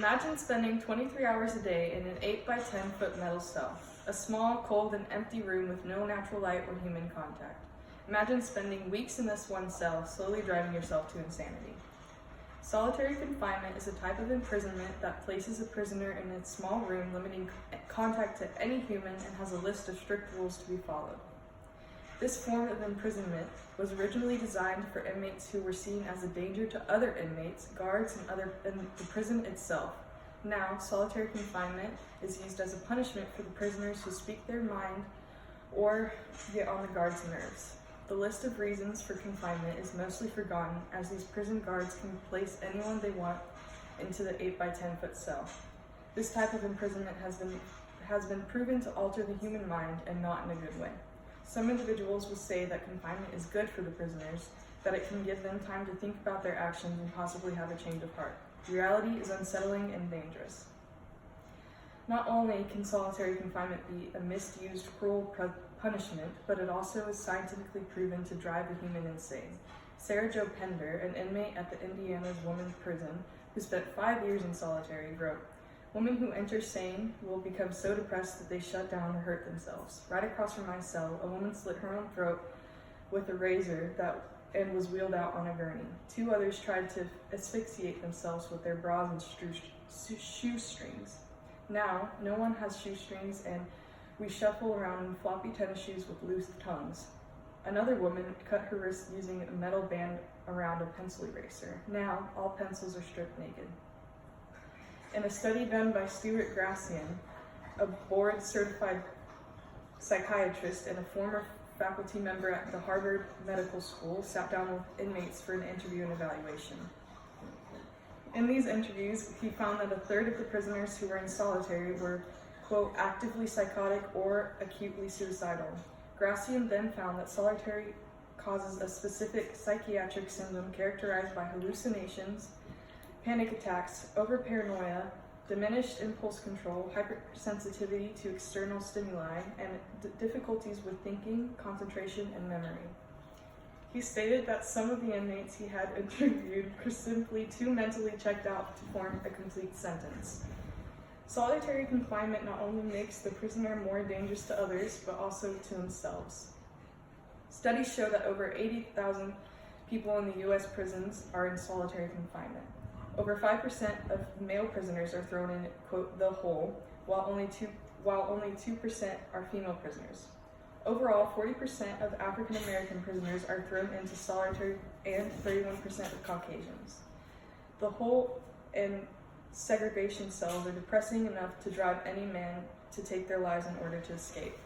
Imagine spending 23 hours a day in an 8 by 10 foot metal cell, a small, cold, and empty room with no natural light or human contact. Imagine spending weeks in this one cell, slowly driving yourself to insanity. Solitary confinement is a type of imprisonment that places a prisoner in a small room, limiting contact to any human, and has a list of strict rules to be followed. This form of imprisonment was originally designed for inmates who were seen as a danger to other inmates, guards, and the prison itself. Now, solitary confinement is used as a punishment for the prisoners who speak their mind or get on the guards' nerves. The list of reasons for confinement is mostly forgotten, as these prison guards can place anyone they want into the 8 by 10 foot cell. This type of imprisonment has been proven to alter the human mind, and not in a good way. Some individuals will say that confinement is good for the prisoners, that it can give them time to think about their actions and possibly have a change of heart. Reality is unsettling and dangerous. Not only can solitary confinement be a misused, cruel punishment, but it also is scientifically proven to drive a human insane. Sarah Jo Pender, an inmate at the Indiana's women's prison, who spent 5 years in solitary, wrote, "Women who enter sane will become so depressed that they shut down or hurt themselves. Right across from my cell, a woman slit her own throat with a razor and was wheeled out on a gurney. 2 others tried to asphyxiate themselves with their bras and shoestrings. Now, no one has shoestrings, and we shuffle around in floppy tennis shoes with loose tongues. Another woman cut her wrist using a metal band around a pencil eraser. Now, all pencils are stripped naked." In a study done by Stuart Gracian, a board-certified psychiatrist and a former faculty member at the Harvard Medical School, sat down with inmates for an interview and evaluation. In these interviews, he found that a third of the prisoners who were in solitary were, quote, actively psychotic or acutely suicidal. Gracian then found that solitary causes a specific psychiatric syndrome characterized by hallucinations, panic attacks, overparanoia, diminished impulse control, hypersensitivity to external stimuli, and difficulties with thinking, concentration, and memory. He stated that some of the inmates he had interviewed were simply too mentally checked out to form a complete sentence. Solitary confinement not only makes the prisoner more dangerous to others, but also to themselves. Studies show that over 80,000 people in the U.S. prisons are in solitary confinement. Over 5% of male prisoners are thrown in, quote, the hole, while only 2% are female prisoners. Overall, 40% of African American prisoners are thrown into solitary, and 31% of Caucasians. The hole and segregation cells are depressing enough to drive any man to take their lives in order to escape.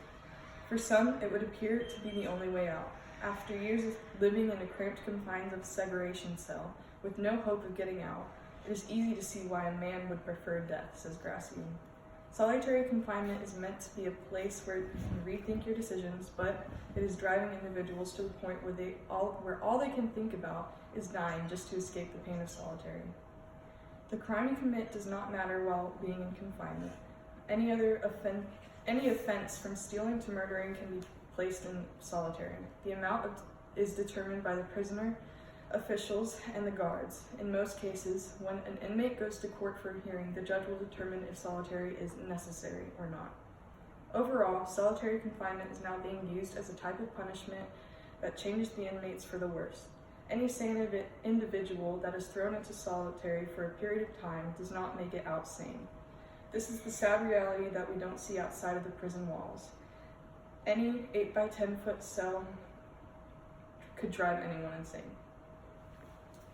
For some, it would appear to be the only way out. After years of living in a cramped confines of segregation cell, with no hope of getting out, it is easy to see why a man would prefer death, says Gracian. Solitary confinement is meant to be a place where you can rethink your decisions, but it is driving individuals to the point where all they can think about is dying just to escape the pain of solitary. The crime you commit does not matter while being in confinement. Any offense from stealing to murdering can be placed in solitary. The amount is determined by the prisoner, officials, and the guards. In most cases, when an inmate goes to court for a hearing, the judge will determine if solitary is necessary or not. Overall, solitary confinement is now being used as a type of punishment that changes the inmates for the worse. Any sane individual that is thrown into solitary for a period of time does not make it out sane. This is the sad reality that we don't see outside of the prison walls. Any 8 by 10 foot cell could drive anyone insane.